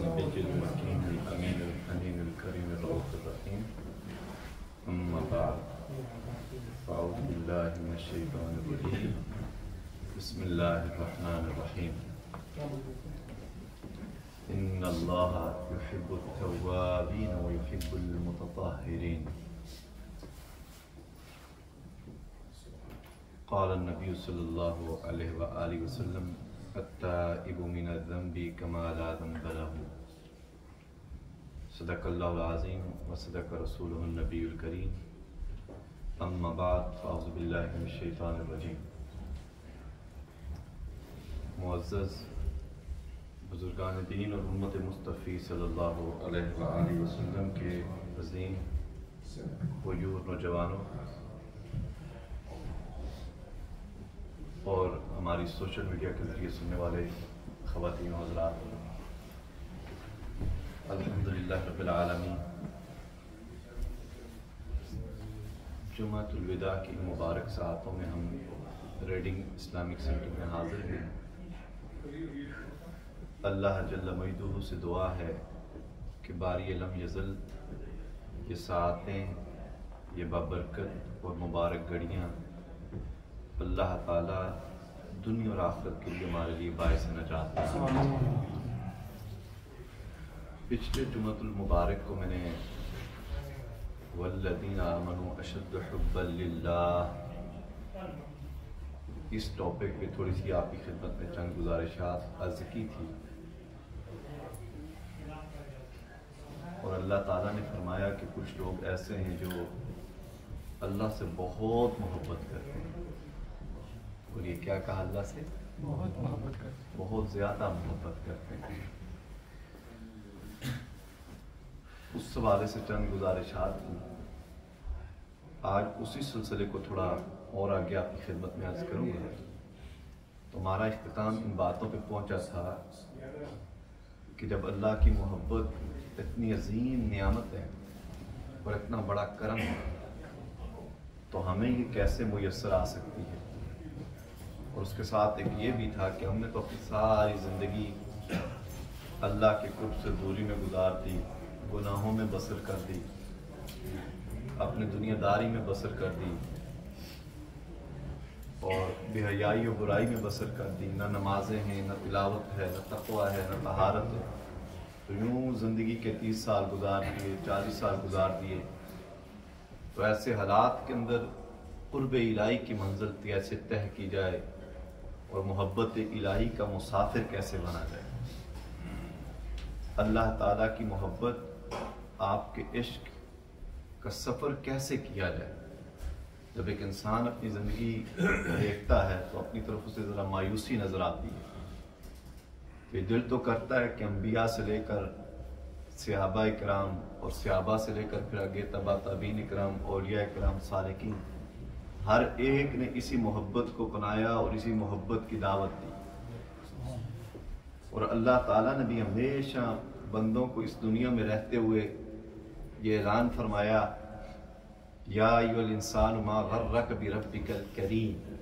النبي المكين الأمين الحنين الكريم الرؤوف الرحيم أما بعد فأعوذ بالله من الشيطان الرجيم بسم الله الرحمن الرحيم إن الله يحب التوابين ويحب المتطهرين قال النبي صلى الله عليه وآله وسلم التائب من الذنب كما لا ذنب له صدق الله العظيم وصدق رسوله النبي الكريم اما بعد فاعوذ بالله من الشیطان الرجیم۔ معزز بزرگان دین اور امت مصطفی صلی اللہ علیہ وآلہ وسلم کے عظیم غیور نوجوانوں اور ہماری سوشل میڈیا کے ذریعے سننے والے خواتین و حضرات، الحمدللہ رب العالمین، جمعۃ الوداع کی مبارک ساعتوں میں ہم ریڈنگ اسلامک سینٹر میں حاضر ہیں۔ اللہ جل مجدہ سے دعا ہے کہ باری لم یزل یہ ساعتیں، یہ بابرکت اور مبارک گھڑیاں اللہ تعالیٰ دنیا اور آخرت کے لیے ہمارے لیے باعث نجات ہے۔ پچھلے جمعۃ المبارک کو میں نے والذین آمنوا اشد حبا للہ اس ٹاپک پہ تھوڑی سی آپ کی خدمت میں چند گزارشات عرض کی تھی، اور اللہ تعالیٰ نے فرمایا کہ کچھ لوگ ایسے ہیں جو اللہ سے بہت محبت کرتے ہیں، اور یہ کیا کہا؟ اللہ سے بہت محبت کرتے ہیں، بہت زیادہ محبت کرتے ہیں۔ اس حوالے سے چند گزارشات کی، آج اسی سلسلے کو تھوڑا اور آگے آپ کی خدمت میں عرض کروں گا۔ تو ہمارا اختتام ان باتوں پہ پہنچا تھا کہ جب اللہ کی محبت اتنی عظیم نعمت ہے اور اتنا بڑا کرم ہے تو ہمیں یہ کیسے میسر آ سکتی ہے، اور اس کے ساتھ ایک یہ بھی تھا کہ ہم نے تو اپنی ساری زندگی اللہ کے قرب سے دوری میں گزار دی، گناہوں میں بسر کر دی، اپنی دنیا داری میں بسر کر دی، اور بے حیائی و برائی میں بسر کر دی، نہ نمازیں ہیں، نہ تلاوت ہے، نہ تقوی ہے، نہ طہارت ہے۔ تو یوں زندگی کے 30 سال گزار دیے، 40 سال گزار دیے۔ تو ایسے حالات کے اندر قرب الہی کی منزل کیسے طے کی جائے اور محبت الہی کا مسافر کیسے بنا جائے، اللہ تعالیٰ کی محبت، آپ کے عشق کا سفر کیسے کیا جائے۔ جب ایک انسان اپنی زندگی دیکھتا ہے تو اپنی طرف اسے ذرا مایوسی نظر آتی ہے، یہ دل تو کرتا ہے کہ انبیاء سے لے کر صحابہ اکرام اور صحابہ سے لے کر پھر آگے تبع تابعین اکرام، اولیاء اکرام، صالحین، ہر ایک نے اسی محبت کو اپنایا اور اسی محبت کی دعوت دی۔ اور اللہ تعالیٰ نے بھی ہمیشہ بندوں کو اس دنیا میں رہتے ہوئے یہ اعلان فرمایا، یا ایھا الانسان ما غرک بربک الکریم۔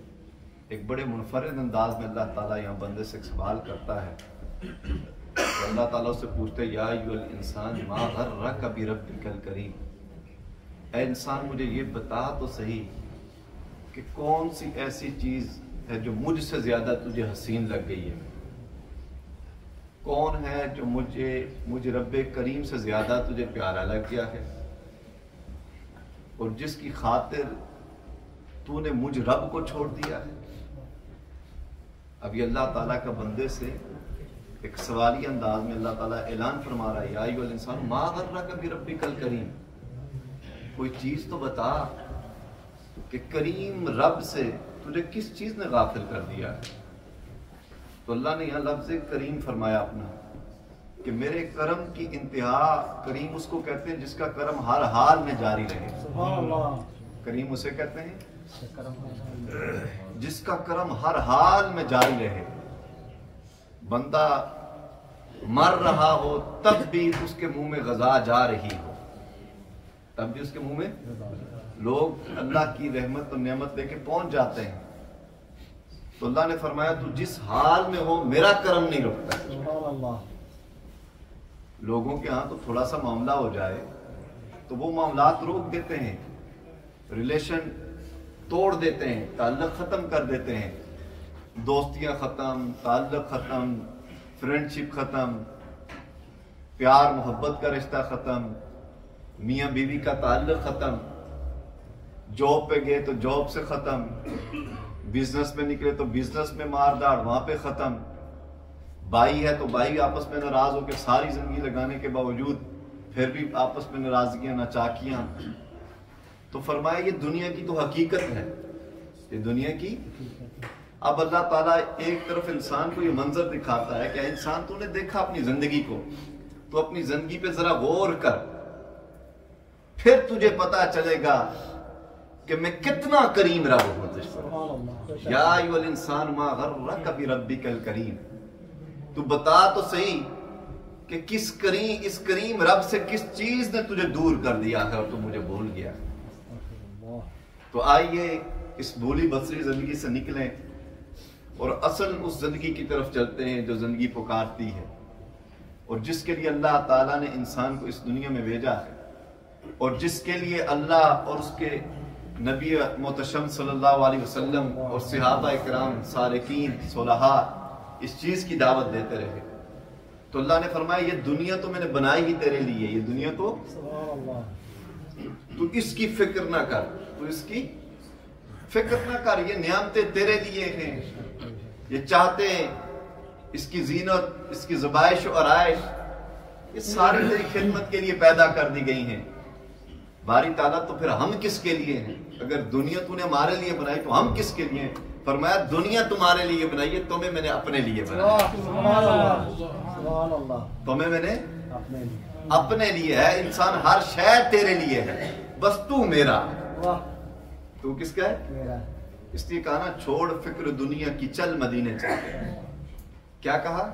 ایک بڑے منفرد انداز میں اللہ تعالیٰ یہاں بندے سے سوال کرتا ہے، تو اللہ تعالیٰ سے پوچھتے یا ایھا الانسان ما غرک بربک الکریم، اے انسان مجھے یہ بتا تو صحیح کہ کون سی ایسی چیز ہے جو مجھ سے زیادہ تجھے حسین لگ گئی ہے، کون ہے جو مجھ رب کریم سے زیادہ تجھے پیارا لگ گیا ہے، اور جس کی خاطر تو نے مجھ رب کو چھوڑ دیا ہے۔ اب یہ اللہ تعالیٰ کا بندے سے ایک سوالی انداز میں اللہ تعالیٰ اعلان فرما رہا ہے، یا ایھا الانسان ما غرک بربک الکریم، کوئی چیز تو بتا کہ کریم رب سے تجھے کس چیز نے غافل کر دیا ہے۔ تو اللہ نے یہاں لفظ کریم فرمایا اپنا کہ میرے کرم کی انتہا، کریم اس کو کہتے ہیں جس کا کرم ہر حال میں جاری رہے۔ سبحان اللہ، کریم اسے کہتے ہیں جس کا کرم ہر حال میں جاری رہے۔ بندہ مر رہا ہو تب بھی اس کے منہ میں غذا جا رہی ہو، تب بھی اس کے منہ میں لوگ اللہ کی رحمت اور نعمت لے کے پہنچ جاتے ہیں۔ تو اللہ نے فرمایا تو جس حال میں ہو میرا کرم نہیں رکتا۔ سبحان اللہ، لوگوں کے ہاں تو تھوڑا سا معاملہ ہو جائے تو وہ معاملات روک دیتے ہیں، ریلیشن توڑ دیتے ہیں، تعلق ختم کر دیتے ہیں، دوستیاں ختم، تعلق ختم، فرینڈشپ ختم، پیار محبت کا رشتہ ختم، میاں بیوی کا تعلق ختم، جاب پہ گئے تو جاب سے ختم، بزنس میں نکلے تو بزنس میں مار داڑ وہاں پہ ختم، بھائی ہے تو بھائی آپس میں ناراض ہو کے ساری زندگی لگانے کے باوجود پھر بھی آپس میں ناراضگیاں ناچاکیاں۔ تو فرمایا یہ دنیا کی تو حقیقت ہے، یہ دنیا کی۔ اب اللہ تعالیٰ ایک طرف انسان کو یہ منظر دکھاتا ہے کہ انسان تو نے دیکھا اپنی زندگی کو، تو اپنی زندگی پہ ذرا غور کر، پھر تجھے پتا چلے گا کہ میں کتنا کریم رب ہوں تجھ پر۔ یا ایھا الانسان ما غرک بربک الکریم، تو بتا تو صحیح کہ اس کریم رب سے کس چیز نے تجھے دور کر دیا ہے اور تو مجھے بھول گیا۔ تو آئیے اس بھولی بسری زندگی سے نکلیں اور اصل اس زندگی کی طرف چلتے ہیں جو زندگی پکارتی ہے، اور جس کے لیے اللہ تعالیٰ نے انسان کو اس دنیا میں بھیجا ہے، اور جس کے لیے اللہ اور اس کے نبی محتشم صلی اللہ علیہ وسلم اور صحابہ اکرام سالکین صلحاء اس چیز کی دعوت دیتے رہے۔ تو اللہ نے فرمایا یہ دنیا تو میں نے بنائی ہی تیرے لیے، یہ دنیا تو اس کی فکر نہ کر، تو اس کی فکر نہ کر، یہ نعمتیں تیرے لیے ہیں، یہ چاہتے ہیں اس کی زینت، اس کی زبائش و آرائش، یہ ساری تیری خدمت کے لیے پیدا کر دی گئی ہیں۔ باری تعالیٰ تو پھر ہم کس کے لیے ہیں؟ اگر دنیا تو نے ہمارے لیے بنائی تو ہم کس کے لیے ہیں؟ فرمایا دنیا تمہارے لیے بنائی ہے، تمہیں میں نے اپنے لیے بنایا، تمہیں میں نے اپنے لیے ہے۔ انسان ہر شے تیرے لیے ہے، بس تو میرا، تو کس کا ہے؟ اس لیے کہا نا چھوڑ فکر دنیا کی چل مدینے چلتے۔ کیا کہا؟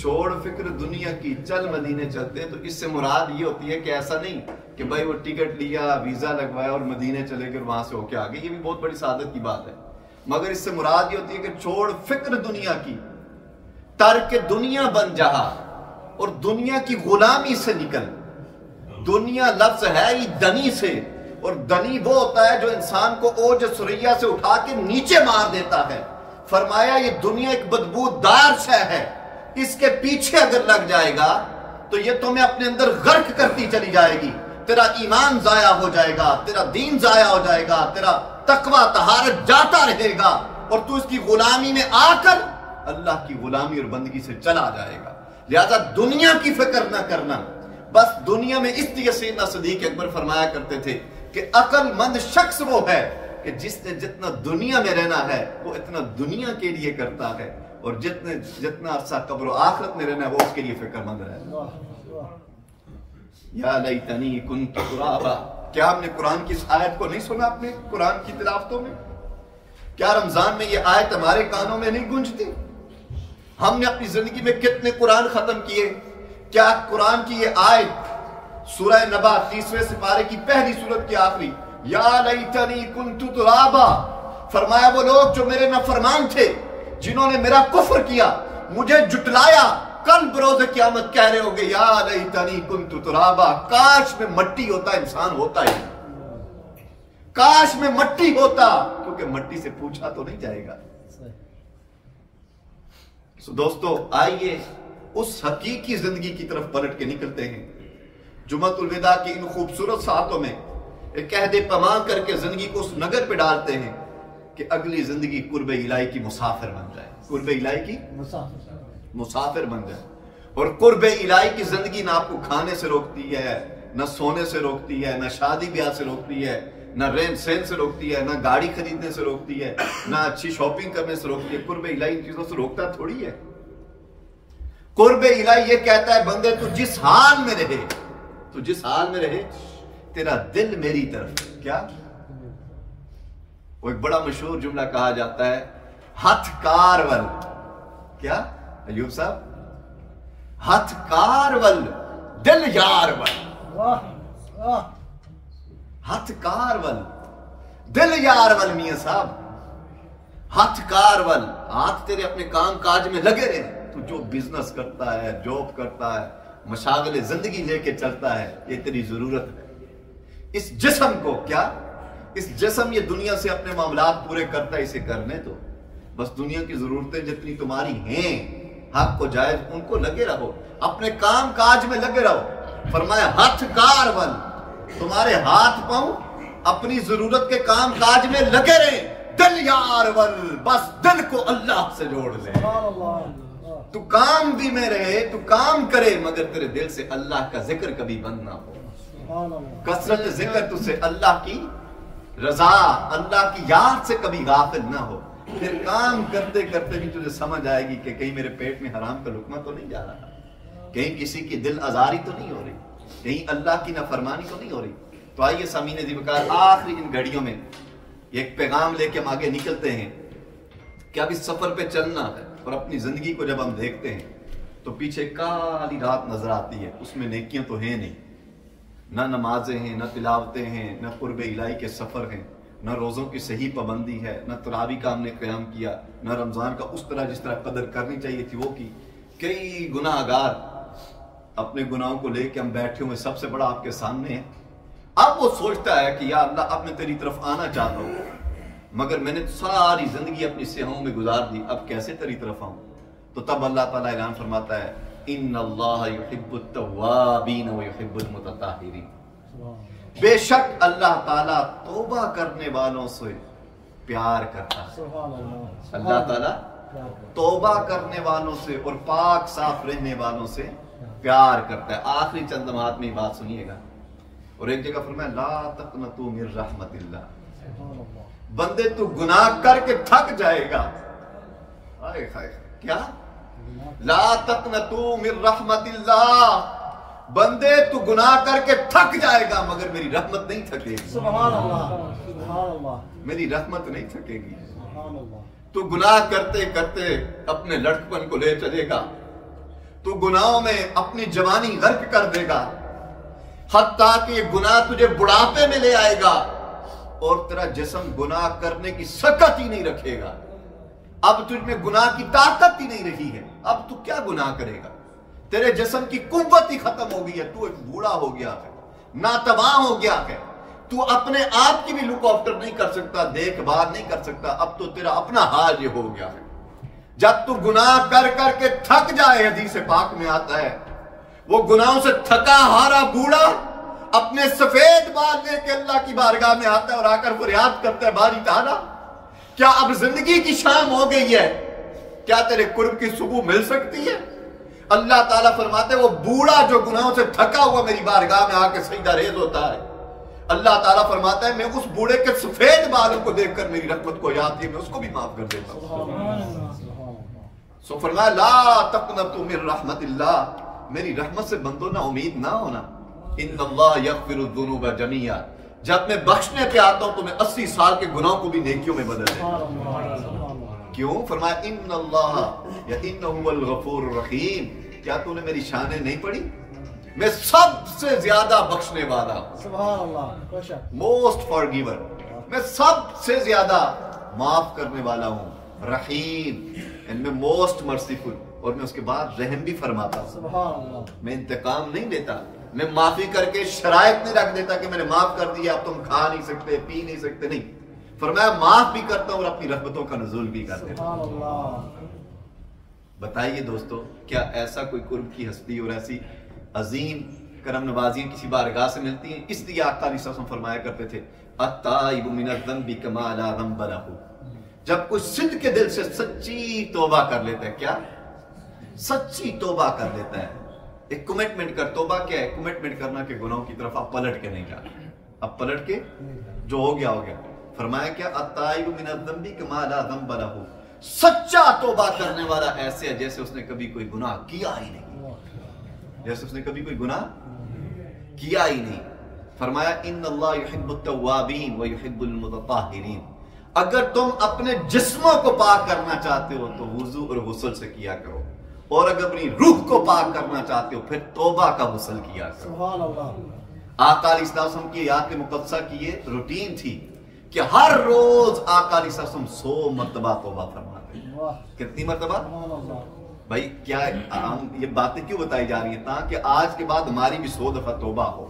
چھوڑ فکر دنیا کی چل مدینے چلتے ہیں۔ تو اس سے مراد یہ ہوتی ہے کہ ایسا نہیں کہ بھائی وہ ٹکٹ لیا، ویزا لگوایا اور مدینے چلے گئے، وہاں سے ہو کے آگے، یہ بھی بہت بڑی سعادت کی بات ہے، مگر اس سے مراد یہ ہوتی ہے کہ چھوڑ فکر دنیا کی، ترک دنیا بن جہا، اور دنیا کی غلامی سے نکل۔ دنیا لفظ ہے ہی دنی سے، اور دنی وہ ہوتا ہے جو انسان کو اوج سریا سے اٹھا کے نیچے مار دیتا ہے۔ فرمایا یہ دنیا ایک بدبودار شے ہے، اس کے پیچھے اگر لگ جائے گا تو یہ تمہیں اپنے اندر غرق کرتی چلی جائے گی، تیرا ایمان ضائع ہو جائے گا، تیرا دین ضائع ہو جائے گا، تیرا تقوی طہارت جاتا رہے گا، اور تو اس کی غلامی میں آ کر اللہ کی غلامی اور بندگی سے چلا جائے گا۔ لہذا دنیا کی فکر نہ کرنا، بس دنیا میں اس لیے سیدنا صدیق اکبر فرمایا کرتے تھے کہ عقل مند شخص وہ ہے کہ جس نے جتنا دنیا میں رہنا ہے وہ اتنا دنیا کے لیے کرتا ہے، اور جتنا عرصہ قبر و آخرت میں رہنا ہے وہ اس کے لیے فکر مند رہتا ہے۔ یا لیتنی کنت ترابا، کیا ہم نے قرآن کی اس آیت کو نہیں سنا اپنے قرآن کی تلاوتوں میں؟ کیا رمضان میں یہ آیت ہمارے کانوں میں نہیں گونجتی؟ ہم نے اپنی زندگی میں کتنے قرآن ختم کیے؟ کیا قرآن کی یہ آیت سورہ نبا 30ویں سپارے کی پہلی سورت کی آخری، یا لیتنی کنت ترابا، فرمایا وہ لوگ جو میرے نافرمان تھے، جنہوں نے میرا کفر کیا، مجھے جھٹلایا، کل بروز قیامت کہہ رہے ہوگے یا لیتنی کنت ترابا، کاش میں مٹی ہوتا، انسان ہوتا ہی، کاش میں مٹی ہوتا، کیونکہ مٹی سے پوچھا تو نہیں جائے گا۔ دوستو آئیے اس حقیقی زندگی کی طرف پلٹ کے نکلتے ہیں۔ جمعۃ الوداع کی ان خوبصورت ساعتوں میں ایک عہد پیمان کر کے زندگی کو اس نگر پہ ڈالتے ہیں کہ اگلی زندگی قرب الہی کی مسافر بن جائے، قرب الہی کی مسافر بن جائے۔ اور قرب الہی کی زندگی نہ آپ کو کھانے سے روکتی ہے، نہ سونے سے روکتی ہے، نہ شادی بیاہ سے روکتی ہے، نہ رہن سہن سے روکتی ہے، نہ گاڑی خریدنے سے روکتی ہے، نہ اچھی شاپنگ کرنے سے روکتی ہے۔ قرب الہی ان چیزوں سے روکتا تھوڑی ہے۔ قرب الہی یہ کہتا ہے بندے تو جس حال میں رہے، تو جس حال میں رہے، تیرا دل میری طرف، کیا وہ ایک بڑا مشہور جملہ کہا جاتا ہے، ہتھ کارول، کیا ایوب صاحب؟ ہتھ کارول دل یارول، ہتھ کارول دل یارول، میاں صاحب ہتھ کارول، ہاتھ تیرے اپنے کام کاج میں لگے رہے، تو جو بزنس کرتا ہے، جاب کرتا ہے، مشاغل زندگی لے کے چلتا ہے، یہ تیری ضرورت ہے۔ اس جسم کو کیا، اس جسم یہ دنیا سے اپنے معاملات پورے کرتا ہے، اسے کرنے تو بس دنیا کی ضرورتیں جتنی تمہاری ہیں حق و جائز ان کو لگے رہو، اپنے کام کاج میں لگے رہو۔ فرمایا ہاتھ کار ول، تمہارے ہاتھ پاؤں اپنی ضرورت کے کام کاج میں لگے رہے، دل یار ول، بس دل کو اللہ سے جوڑ لے۔ تو کام بھی میں رہے، تو کام کرے مگر تیرے دل سے اللہ کا ذکر کبھی بند نہ ہو، کثرت ذکر تجھ سے اللہ کی رضا، اللہ کی یاد سے کبھی غافل نہ ہو۔ پھر کام کرتے کرتے بھی تجھے سمجھ آئے گی کہ کہیں میرے پیٹ میں حرام کا لقمہ تو نہیں جا رہا، کہیں کسی کی دل آزاری تو نہیں ہو رہی، کہیں اللہ کی نافرمانی تو نہیں ہو رہی۔ تو آئیے سامعین عزیز وقار، آخری ان گھڑیوں میں ایک پیغام لے کے ہم آگے نکلتے ہیں کہ اب اس سفر پہ چلنا ہے، اور اپنی زندگی کو جب ہم دیکھتے ہیں تو پیچھے کالی رات نظر آتی ہے، اس میں نیکیاں تو ہیں نہیں، نہ نمازیں ہیں، نہ تلاوتیں ہیں، نہ قرب الہی کے سفر ہیں، نہ روزوں کی صحیح پابندی ہے، نہ تراویح کا ہم نے قیام کیا، نہ رمضان کا اس طرح جس طرح قدر کرنی چاہیے تھی وہ کی۔ کئی گناہ گار اپنے گناہوں کو لے کے ہم بیٹھے ہوئے، سب سے بڑا آپ کے سامنے ہے۔ اب وہ سوچتا ہے کہ یا اللہ اب میں تیری طرف آنا چاہتا ہوں، مگر میں نے ساری زندگی اپنی سیاحوں میں گزار دی، اب کیسے تیری طرف آؤں؟ تو تب اللہ تعالیٰ اعلان فرماتا ہے ان اللہ یحب التوابین ویحب المتطہرین، بے شک اللہ تعالیٰ توبہ کرنے والوں سے پیار کرتا ہے۔ اللہ تعالیٰ توبہ کرنے والوں سے اور پاک صاف رہنے والوں سے پیار کرتا ہے۔ آخری چند لمحات میں یہ بات سنیے گا، اور ایک جگہ فرمایا لا تقنطوا من رحمت اللہ، بندے تو گناہ کر کے تھک جائے گا، کیا لا تقنطوا من رحمت اللہ، بندے تو گناہ کر کے تھک جائے گا مگر میری رحمت نہیں تھکے گی، سبحان اللہ، میری رحمت نہیں تھکے گی۔ تو گناہ کرتے کرتے اپنے لڑکپن کو لے چلے گا، تو گناہوں میں اپنی جوانی غرق کر دے گا، حتیٰ کہ یہ گناہ تجھے بڑھاپے میں لے آئے گا اور تیرا جسم گناہ کرنے کی سکت ہی نہیں رکھے گا۔ اب تجھ میں گناہ کی طاقت ہی نہیں رہی ہے، اب تو کیا گناہ کرے گا؟ تیرے جسم کی قوت ہی ختم ہو گئی ہے، تو ایک بوڑھا ہو گیا ہے، ناتواں ہو گیا ہے، تو اپنے آپ کی بھی لک آفٹر نہیں کر سکتا، دیکھ بھال نہیں کر سکتا، اب تو تیرا اپنا حال یہ ہو گیا ہے۔ جب تو گناہ کر کر کے تھک جائے، حدیث پاک میں آتا ہے وہ گناہوں سے تھکا ہارا بوڑھا اپنے سفید بال لے کے اللہ کی بارگاہ میں آتا ہے اور آ کر فریاد کرتا ہے باری تعالیٰ کیا اب زندگی کی شام ہو گئی ہے، کیا تیرے قرب کی صبح مل سکتی ہے؟ اللہ تعالیٰ فرماتے ہیں وہ بوڑھا جو گناہوں سے تھکا ہوا میری بارگاہ میں آ کے سجدہ ریز ہوتا ہے، اللہ تعالیٰ فرماتا ہے میں اس بوڑھے کے سفید بالوں کو دیکھ کر میری رحمت کو یاد ہے، میں اس کو بھی معاف کر دیتا ہوں۔ سو فرمایا لا تقنطوا من رحمت اللہ، میری رحمت سے بندوں نہ امید نہ ہونا، ان اللہ یغفر الذنوب جميعا، جب میں بخشنے پہ آتا ہوں تو میں 80 سال کے گناہوں کو بھی نیکیوں میں بدل دیتا ہوں۔ کیوں؟ فرمایا ان اللہ انہ هو الغفور الرحیم، کیا تو نے میری شانیں نہیں پڑھی؟ میں سب سے زیادہ بخشنے والا ہوں، سبحان اللہ، موسٹ فارگیور، میں سب سے زیادہ معاف کرنے والا ہوں، رحیم ان میں موسٹ مرسیفل، اور میں اس کے بعد رحم بھی فرماتا ہوں۔ سبحان اللہ، میں انتقام نہیں لیتا، میں معافی کر کے شرائط نہیں رکھ دیتا کہ میں نے معاف کر دیا اب تم کھا نہیں سکتے پی نہیں سکتے، نہیں، فرمایا معاف بھی کرتا ہوں اور اپنی رحمتوں کا نزول بھی کر دیتا ہوں۔ سبحان اللہ۔ بتائیے دوستو، کیا ایسا کوئی قرب کی ہستی اور ایسی عظیم کرم نوازیاں کسی بارگاہ سے ملتی ہیں؟ اس لیے آقا علیہ السلام فرمایا کرتے تھے التائب من الذنب کما لا ذنب لہ، جب کوئی صدق کے دل سے سچی توبہ کر لیتا ہے، کیا سچی توبہ کر لیتا ہے، ایک کمٹمنٹ کر، توبہ کیا ہے؟ کمٹمنٹ کرنا کہ گناہوں کی طرف اب پلٹ کے نہیں جانا، اب پلٹ کے جو ہو گیا ہو گیا۔ فرمایا کیا التائب من الذنب کما لا ذنب لہ، سچا توبہ کرنے والا ایسے ہے جیسے اس نے کبھی کوئی گناہ کیا ہی نہیں، جیسے اس نے کبھی کوئی گناہ کیا ہی نہیں۔ فرمایا ان اللہ یحب التوابین ویحب المتطہرین، اگر تم اپنے جسموں کو پاک کرنا چاہتے ہو تو وضو اور غسل سے کیا کرو، اور اگر اپنی روح کو پاک کرنا چاہتے ہو پھر توبہ کا غسل کیا کرو۔ سبحان اللہ۔ آقا علیہ السلام کی آیات مقدسہ کی یہ روٹین تھی کہ ہر روز آقا علیہ السلام 100 مرتبہ توبہ فرماتے ہیں۔ واہ، کتنی مرتبہ؟ سبحان اللہ۔ بھائی کیا ہم یہ باتیں کیوں بتائی جا رہی ہیں؟ تاکہ آج کے بعد ہماری بھی 100 دفعہ توبہ ہو.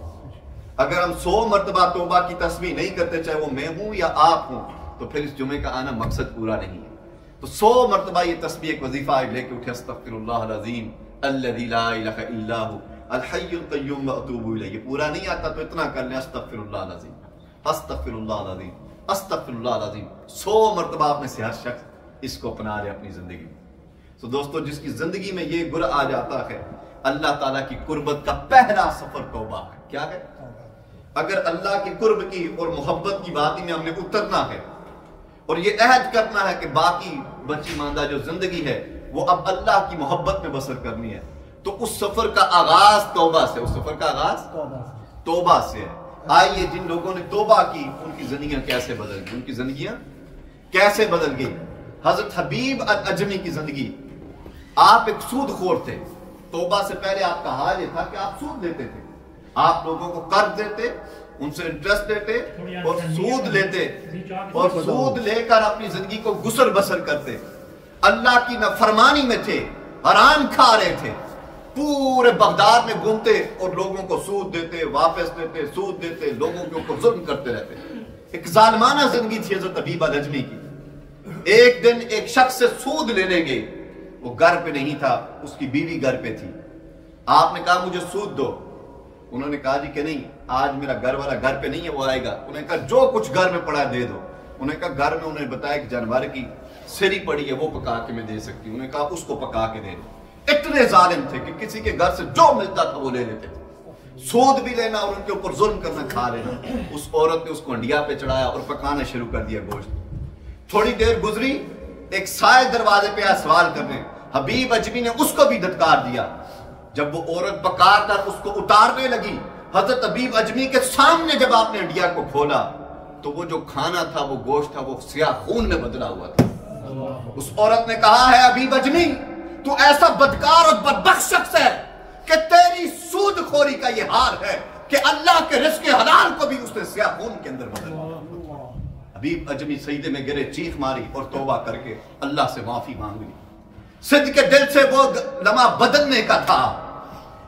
اگر ہم 100 مرتبہ توبہ کی تسبیح نہیں کرتے، چاہے وہ میں ہوں یا آپ ہوں، تو پھر اس جمعے کا آنا مقصد پورا نہیں ہے. تو 100 مرتبہ یہ تسبیح ایک وظیفہ لے کے اٹھے، استغفر اللہ العظیم الذی لا الہ الا ہو الحی القیوم واتوب الیہ. یہ پورا نہیں آتا تو اتنا کر لیں، استغفر اللہ العظیم استغفر اللہ العظیم استغفر اللہ العظیم. 100 مرتبہ آپ میں سے ہر شخص اس کو اپنا لے اپنی زندگی میں. تو دوستو، جس کی زندگی میں یہ گر آ جاتا ہے، اللہ تعالیٰ کی قربت کا پہلا سفر توبہ ہے. کیا ہے؟ اگر اللہ کی قرب کی اور محبت کی وادی میں ہم نے اترنا ہے اور یہ عہد کرنا ہے کہ باقی بچی ماندہ جو زندگی ہے وہ اب اللہ کی محبت میں بسر کرنی ہے، تو اس سفر کا آغاز توبہ سے، اس سفر کا آغاز توبہ سے ہے. آئیے جن لوگوں نے توبہ کی ان کی زندگیاں کیسے بدل گئی، ان کی زندگیاں کیسے بدل گئی. حضرت حبیب العجمی کی زندگی، آپ ایک سود خور تھے. توبہ سے پہلے آپ کا حال یہ تھا کہ آپ سود لیتے تھے، آپ لوگوں کو قرض دیتے، ان سے انٹرسٹ لیتے اور سود لیتے اور سود لے کر اپنی زندگی کو گسر بسر کرتے. اللہ کی نافرمانی میں تھے، حرام کھا رہے تھے، پورے بغداد میں گھومتے اور لوگوں کو سود دیتے، واپس دیتے، سود دیتے، لوگوں کے اوپر ظلم کرتے رہتے. ایک ظالمانہ زندگی تھی حضرت حبیب العجمی کی. ایک دن ایک شخص سے سود لینے گئے، وہ گھر پہ نہیں تھا، اس کی بیوی گھر پہ تھی. آپ نے کہا مجھے سود دو. انہوں نے کہا جی کہ نہیں، آج میرا گھر والا گھر پہ نہیں ہے، وہ آئے گا. انہوں نے کہا جو کچھ گھر میں پڑا ہے دے دو. انہوں نے کہا گھر میں، انہوں نے بتایا کہ جانور کی سری پڑی ہے وہ پکا کے میں دے سکتی ہوں. انہوں نے کہا اس کو پکا کے دے دو. اتنے ظالم تھے کہ کسی کے گھر سے جو ملتا تھا وہ لے لیتے تھے، سود بھی لینا اور ان کے اوپر ظلم کرنا، کھا لینا. اس عورت نے اس کو ہنڈیا پہ چڑھایا اور پکانا شروع کر دیا گوشت. تھوڑی دیر گزری، ایک سائے دروازے پہ آیا سوال کرنے. حبیب اجمی نے اس کو بھی دھتکار دیا. جب وہ عورت پکا کر اس کو اتارنے لگی، حضرت حبیب اجمی کے سامنے جب آپ نے ہنڈیا کو کھولا تو وہ جو کھانا تھا، وہ گوشت تھا، وہ سیاہ خون میں بدلا ہوا تھا. اس عورت نے کہا ہے حبیب اجمی، تو ایسا بدکار اور بدبخت شخص ہے کہ تیری سود خوری کا یہ حال ہے کہ اللہ کے رزق حلال کو بھی اس نے سیاہ خون کے اندر بدل. حبیب اجمی سجدے میں گرے، چیخ ماری اور توبہ کر کے اللہ سے معافی مانگ لی. صدق کے دل سے وہ لمحہ بدلنے کا تھا.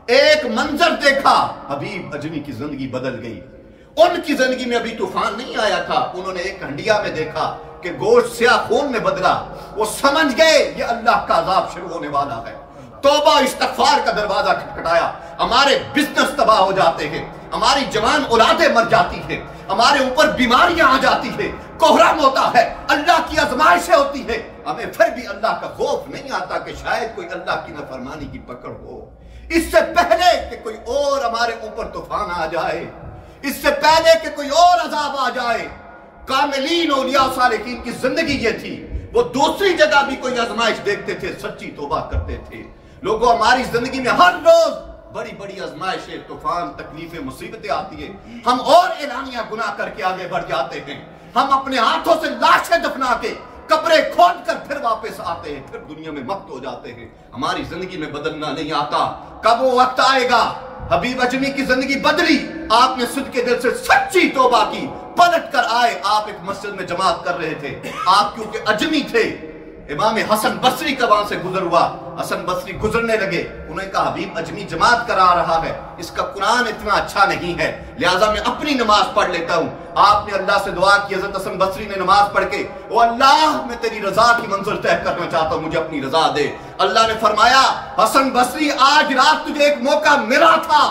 ایک منظر دیکھا، حبیب اجمی کی زندگی بدل گئی. ان کی زندگی میں ابھی طوفان نہیں آیا تھا. انہوں نے ایک ہنڈیا میں دیکھا کہ گوشت سیاہ خون میں بدلا. وہ سمجھ گئے یہ اللہ کا عذاب شروع ہونے والا ہے. توبہ استغفار کا دروازہ کھٹکھٹایا. ہمارے بزنس تباہ ہو جاتے ہیں، ہماری جوان اولادیں مر جاتی ہیں، ہمارے اوپر بیماریاں آ جاتی ہیں، کوہرام ہوتا ہے، اللہ کی آزمائشیں ہوتی ہے. ہمیں پھر بھی اللہ کا خوف نہیں آتا کہ شاید کوئی اللہ کی نافرمانی کی پکڑ ہو. اس سے پہلے کہ کوئی اور ہمارے اوپر طوفان آ جائے، اس سے پہلے کہ کوئی اور عذاب آ جائے، کاملین اولیاء صالحین کی زندگی یہ تھی. وہ دوسری جگہ بھی کوئی آزمائش دیکھتے تھے، سچی توبہ کرتے تھے. لوگوں، ہماری زندگی میں ہر روز بڑی بڑی آزمائشیں، طوفان، تکلیفیں، مصیبتیں آتی ہیں. ہم اور اعلانیہ گناہ کر کے آگے بڑھ جاتے ہیں. ہم اپنے ہاتھوں سے لاشیں دفنا کے قبریں کھود کر پھر واپس آتے ہیں، پھر دنیا میں مست ہو جاتے ہیں. ہماری زندگی میں بدلنا نہیں آتا. کب وہ وقت آئے گا؟ حبیب اجمی کی زندگی بدلی. آپ نے صدق کے دل سے سچی توبہ کی، پلٹ کر آئے. آپ ایک مسجد میں جماعت کر رہے تھے. آپ کیونکہ اجمی تھے، امام حسن بصری کا وہاں سے گزر ہوا. حسن بصری گزرنے لگے. انہوں نے کہا حبیب اجمی جماعت کرا رہا ہے، اس کا قرآن اتنا اچھا نہیں ہے، لہٰذا میں اپنی نماز پڑھ لیتا ہوں. آپ نے اللہ سے دعا کی. حضرت حسن بصری نے نماز پڑھ کے، او اللہ، میں تیری رضا کی منزل طے کرنا چاہتا ہوں، مجھے اپنی رضا دے. اللہ نے فرمایا حسن بصری، آج رات تجھے ایک موقع ملا تھا،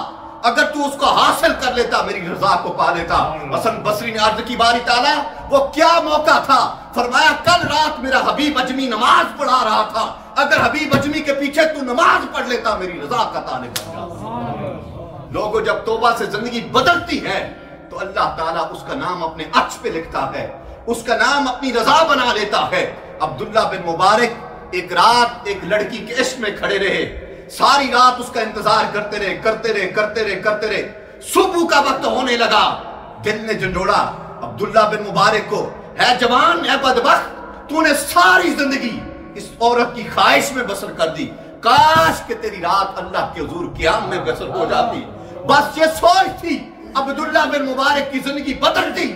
اگر تو اس کو حاصل کر لیتا میری رضا کو پا لیتا. حسن بصری نے عرض کی باری تعالیٰ وہ کیا موقع تھا؟ فرمایا کل رات میرا حبیب اجمی نماز پڑھا رہا تھا، اگر حبیب اجمی کے پیچھے تو نماز پڑھ لیتا میری رضا کا طالب بن جاتا. لوگوں، جب توبہ سے زندگی بدلتی ہے تو اللہ تعالیٰ اس کا نام اپنے عرش پہ لکھتا ہے، اس کا نام اپنی رضا بنا لیتا ہے. عبداللہ بن مبارک ایک رات ایک لڑکی کے عشق میں کھڑے رہے، ساری رات اس کا انتظار کرتے رہے. صبح کا وقت ہونے لگا، دل نے جھنجھوڑا عبداللہ بن مبارک کو، ہے جوان، ہے بدبخت، تو نے ساری زندگی اس عورت کی خواہش میں بسر کر دی. کاش کہ تیری رات اللہ کے حضور قیام میں بسر ہو جاتی. بس یہ سوچ تھی. عبداللہ بن مبارک کی زندگی بدلتی.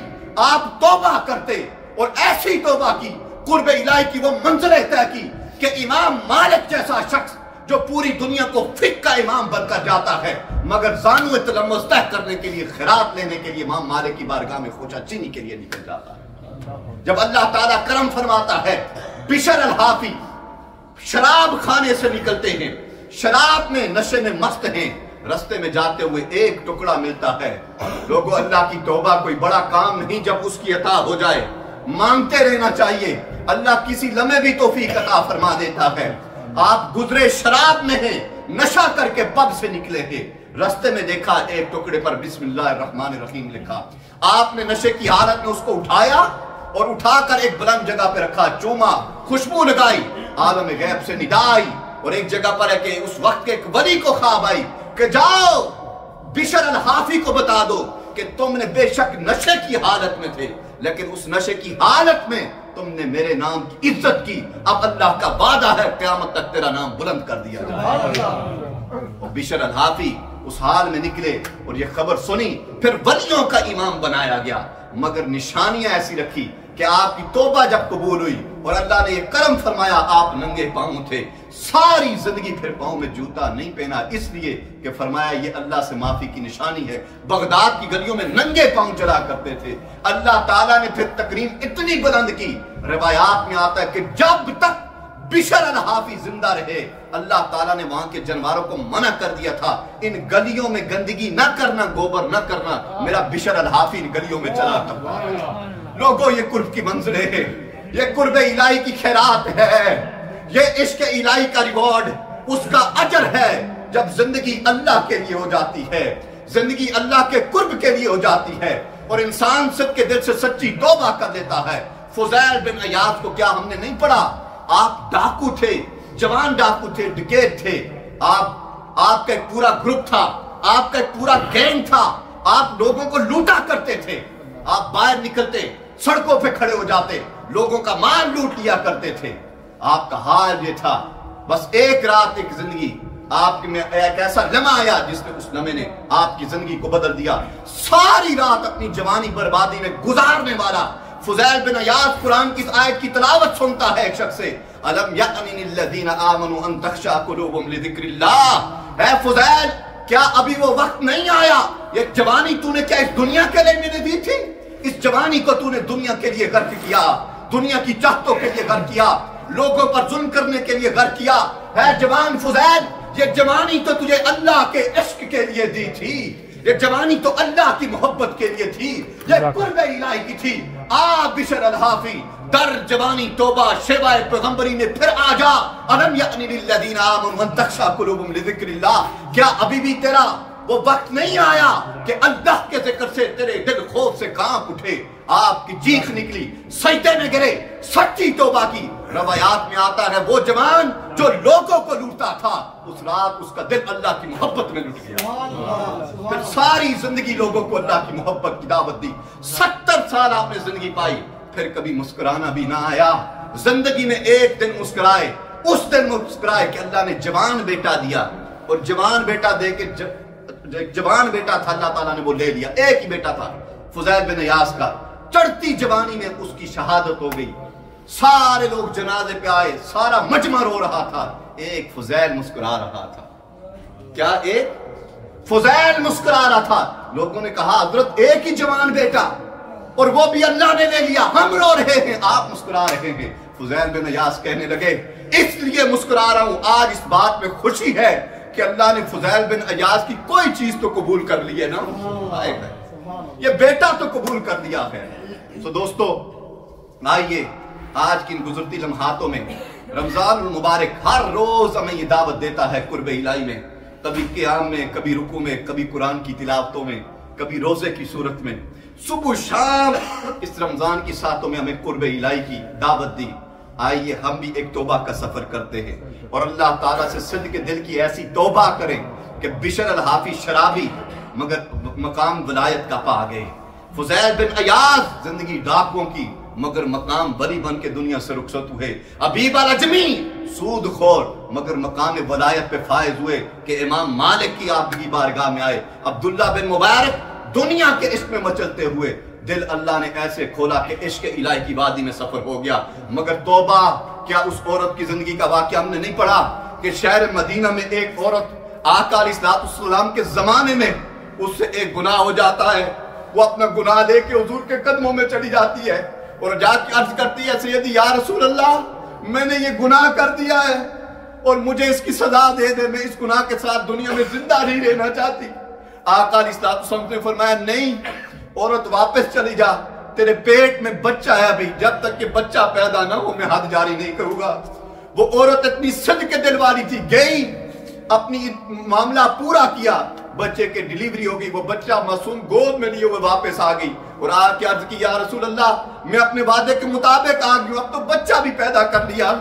آپ توبہ کرتے اور ایسی توبہ کی، قرب الہی کی وہ منزلیں طے کی کہ امام مالک جیسا شخص جو پوری دنیا کو فقہ کا امام بن کر جاتا ہے مگر زانو تلمس طے کرنے کے لیے خیرات لینے کے لیے امام مالک کی بارگاہ میں خوشا چینی کے لیے نکل جاتا ہے۔ جب اللہ تعالیٰ کرم فرماتا ہے، بشر الحافی شراب خانے سے نکلتے ہیں، شراب میں نشے میں مست ہیں، رستے میں جاتے ہوئے ایک ٹکڑا ملتا ہے۔ لوگوں، اللہ کی توبہ کوئی بڑا کام نہیں جب اس کی عطا ہو جائے، مانگتے رہنا چاہیے، اللہ کسی لمحے بھی توفیق عطا فرما دیتا ہے۔ آپ گزرے شراب میں ہیں، نشہ کر کے پب سے نکلے ہیں، رستے میں دیکھا ایک ٹکڑے پر بسم اللہ الرحمن الرحیم لکھا، آپ نے نشے کی حالت میں اس کو اٹھایا اور اٹھا کر ایک بلند جگہ پہ رکھا، چوما، خوشبو لگائی، عالم غیب سے ندا آئی، اور ایک جگہ پر ہے کہ اس وقت کے ایک ولی کو خواب آئی کہ جاؤ بشر الحافی کو بتا دو کہ تم نے بے شک نشے کی حالت میں تھے، لیکن اس نشے کی حالت میں تم نے میرے نام کی عزت کی، اب اللہ کا وعدہ ہے قیامت تک تیرا نام بلند کر دیا جائے گا۔ اور بشر الحافی اس حال میں نکلے اور یہ خبر سنی، پھر ولیوں کا امام بنایا گیا، مگر نشانیاں ایسی رکھی کہ آپ کی توبہ جب قبول ہوئی اور اللہ نے یہ کرم فرمایا، آپ ننگے پاؤں تھے، ساری زندگی پھر پاؤں میں جوتا نہیں پہنا، اس لیے کہ فرمایا یہ اللہ سے معافی کی نشانی ہے۔ بغداد کی گلیوں میں ننگے پاؤں چلا کرتے تھے، اللہ تعالیٰ نے پھر تکریم اتنی بلند کی، روایات میں آتا ہے کہ جب تک بشر الحافی زندہ رہے اللہ تعالیٰ نے وہاں کے جانوروں کو منع کر دیا تھا، ان گلیوں میں گندگی نہ کرنا، گوبر نہ کرنا، میرا بشر الحافی ان گلیوں میں چلا کرتا ہے۔ لوگوں، یہ قرب کی منزلیں ہیں، یہ قرب الہی کی خیرات ہے، یہ عشق الہی کا ریوارڈ، اس کا اجر ہے جب زندگی اللہ کے لیے ہو جاتی ہے، زندگی اللہ کے قرب کے لیے ہو جاتی ہے اور انسان سب کے دل سے سچی توبہ کر لیتا ہے۔ فضیل بن عیاض کو کیا ہم نے نہیں پڑھا؟ آپ ڈاکو تھے، جوان ڈاکو تھے، ڈکیت تھے، آپ کا ایک پورا گروپ تھا، آپ کا ایک پورا گینگ تھا، آپ لوگوں کو لوٹا کرتے تھے، آپ باہر نکلتے سڑکوں پہ کھڑے ہو جاتے، لوگوں کا مال لوٹ لیا کرتے تھے۔ آپ کا حال یہ تھا، بس ایک رات ایک زندگی آپ میں ایک ایسا لمحہ آیا جس نے اس لمحے نے آپ کی زندگی کو بدل دیا۔ ساری رات اپنی جوانی بربادی میں گزارنے والا فضیل بن عیاض قرآن کی آیت کی تلاوت سنتا ہے ایک شخص سے، الم یأن للذین آمنوا ان تخشع قلوبهم لذکر اللہ، اے فضیل کیا ابھی وہ وقت نہیں آیا؟ یہ جوانی تو نے کیا اس دنیا کے لیے میں نے دی تھی؟ اس جوانی کو تو نے دنیا کے لیے غرق کیا، دنیا کی چاہتوں کے لیے غرق کیا، لوگوں پر ظلم کرنے کے لیے غرق کیا۔ اے جوان فضیل، یہ جوانی تو تجھے اللہ کے عشق کے لیے دی تھی، یہ جوانی تو اللہ کی محبت کے لیے تھی، یہ قرب الہی کی تھی۔ آ بشر الحافی، در جوانی توبہ شیوائے پیغمبری میں پھر آ جا، الم یأن للذین آمنوا ان تخشع قلوبهم لذکر اللہ، کیا ابھی بھی تیرا وہ وقت نہیں آیا کہ اللہ کے ذکر سے تیرے دل خوف سے کانپ اٹھے؟ آپ کی چیخ نکلی، سجدے میں گرے، سچی توبہ کی۔ روایات میں آتا ہے وہ جوان جو لوگوں کو لوٹتا تھا، اس رات اس کا دل اللہ کی محبت میں لٹ گیا، پھر ساری زندگی لوگوں کو اللہ کی محبت کی دعوت دی۔ 70 سال آپ نے زندگی پائی، پھر کبھی مسکرانا بھی نہ آیا۔ زندگی میں ایک دن مسکرائے، اس دن مسکرائے کہ اللہ نے جوان بیٹا دیا، اور جوان بیٹا دے کے جوان بیٹا تھا اللہ تعالیٰ نے وہ لے لیا، ایک ہی بیٹا تھا فضیل بن عیاض کا۔ چڑھتی جوانی میں اس کی شہادت ہو گئی، سارے لوگ جنازے پہ آئے، سارا مجمع رو رہا تھا، ایک فضیل مسکرا رہا تھا۔ کیا ایک فضیل مسکرا رہا تھا؟ لوگوں نے کہا حضرت ایک ہی جوان بیٹا اور وہ بھی اللہ نے لے لیا، ہم رو رہے ہیں آپ مسکرا رہے ہیں۔ فضیل بن عیاض کہنے لگے اس لیے مسکرا رہا ہوں، آج اس بات میں خوشی ہے کہ اللہ نے فضیل بن عیاض کی کوئی چیز تو قبول کر لی ہے نا، یہ بیٹا تو قبول کر دیا ہے۔ تو دوستو آئیے آج کی ان گزرتی لمحاتوں میں رمضان المبارک ہر روز ہمیں یہ دعوت دیتا ہے قرب الہی میں، کبھی قیام میں، کبھی رکوع میں، کبھی قرآن کی تلاوتوں میں، کبھی روزے کی صورت میں، صبح شام اس رمضان کی ساتوں میں ہمیں قرب الہی کی دعوت دی۔ آئیے ہم بھی ایک توبہ کا سفر کرتے ہیں اور اللہ تعالیٰ سے صدق دل کی ایسی توبہ کریں کہ بشر الحافی شرابی مگر مقام ولایت کا پا گئے، فضیل بن عیاض زندگی ڈاکوں کی مگر مقام ولی بن کے دنیا سے رخصت ہوئے، حبیب العجمی سود خور مگر مقام ولایت پہ فائز ہوئے کہ امام مالک کی آپ کی بارگاہ میں آئے، عبداللہ بن مبارک دنیا کے عشق میں مچلتے ہوئے دل اللہ نے ایسے کھولا کہ عشق الہی کی وادی میں سفر ہو گیا۔ مگر توبہ، کیا اس عورت کی زندگی کا واقعہ ہم نے نہیں پڑھا کہ شہر مدینہ میں ایک عورت آقا علیہ السلام کے زمانے میں اس سے ایک گناہ ہو جاتا ہے، وہ اپنا گناہ لے کے حضور کے قدموں میں چلی جاتی ہے اور جا کے عرض کرتی ہے سیدی یا رسول اللہ میں نے یہ گناہ کر دیا ہے اور مجھے اس کی سزا دے دے، میں اس گناہ کے ساتھ دنیا میں زندہ نہیں رہنا چاہتی۔ آقا علیہ السلام نے فرمایا نہیں عورت واپس چلی جا، تیرے پیٹ میں بچہ ہے ابھی، جب تک کہ بچہ پیدا نہ ہو میں حد جاری نہیں کروں گا۔ وہ عورت اتنی صدقے دل والی تھی، گئی اپنی معاملہ پورا کیا، بچے کے ڈیلیوری ہو گئی، وہ بچہ معصوم گود میں لیے ہوئے واپس آ گئی اور آ کے عرض کی یا رسول اللہ میں اپنے وعدے کے مطابق آ گئی ہوں، اب تو بچہ بھی پیدا کر لیا،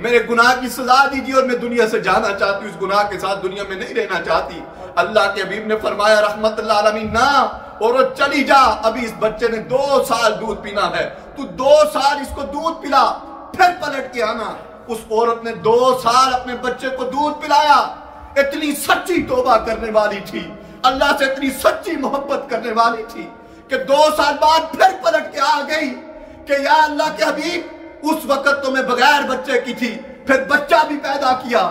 میرے گناہ کی سزا دیجیے اور میں دنیا سے جانا چاہتی ہوں، اس گناہ کے ساتھ دنیا میں نہیں رہنا چاہتی۔ اللہ کے حبیب نے فرمایا رحمت اللہ عالمین نہ عورت چلی جا، ابھی اس بچے نے 2 سال دودھ پینا ہے، تو 2 سال اس کو دودھ پلا پھر پلٹ کے آنا۔ اس عورت نے 2 سال اپنے بچے کو دودھ پلایا، اتنی سچی توبہ کرنے والی تھی، اللہ سے اتنی سچی محبت کرنے والی تھی کہ 2 سال بعد پھر پلٹ کے آ گئی کہ یا اللہ کے حبیب اس وقت تو میں بغیر بچے کی تھی، پھر بچہ بھی پیدا کیا،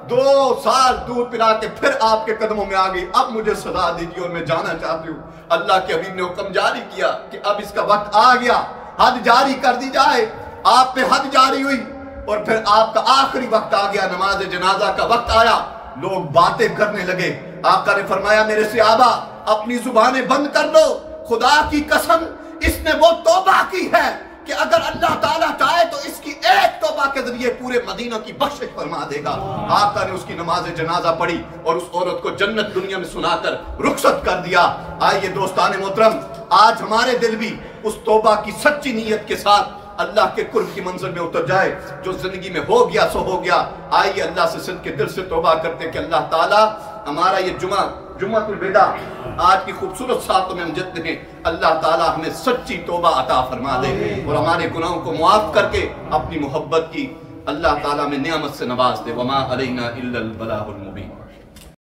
2 سال دودھ پلا کے پھر آپ کے قدموں میں آ گئی، اب مجھے سزا دیجیے اور میں جانا چاہتی ہوں۔ اللہ کے حبیب نے حکم جاری کیا کہ اب اس کا وقت آ گیا، حد جاری کر دی جائے۔ آپ پہ حد جاری ہوئی اور پھر آپ کا آخری وقت آ گیا، نماز جنازہ کا وقت آیا، لوگ باتیں کرنے لگے۔ آقا نے فرمایا میرے صحابہ اپنی زبانیں بند کر لو، خدا کی قسم اس نے وہ توبہ کی ہے کہ اگر اللہ تعالیٰ چاہے تو اس کی ایک توبہ کے ذریعے پورے مدینہ کی بخشش فرما دے گا۔ آقا نے اس کی نماز جنازہ پڑھی اور اس عورت کو جنت دنیا میں سنا کر رخصت کر دیا۔ آئیے دوستان محترم آج ہمارے دل بھی اس توبہ کی سچی نیت کے ساتھ اللہ کے قرب کی منزل میں اتر جائے، جو زندگی میں ہو گیا سو ہو گیا۔ آئیے اللہ سے صدق کے دل سے توبہ کرتے کہ اللہ تعالیٰ ہمارا یہ جمعہ الوداع آج کی خوبصورت ساعتوں میں ہم جتنے ہیں، اللہ تعالیٰ ہمیں سچی توبہ عطا فرما دے اور ہمارے گناہوں کو معاف کر کے اپنی محبت کی اللہ تعالیٰ میں نعمت سے نواز دے۔ وما علینا الا البلاغ المبین۔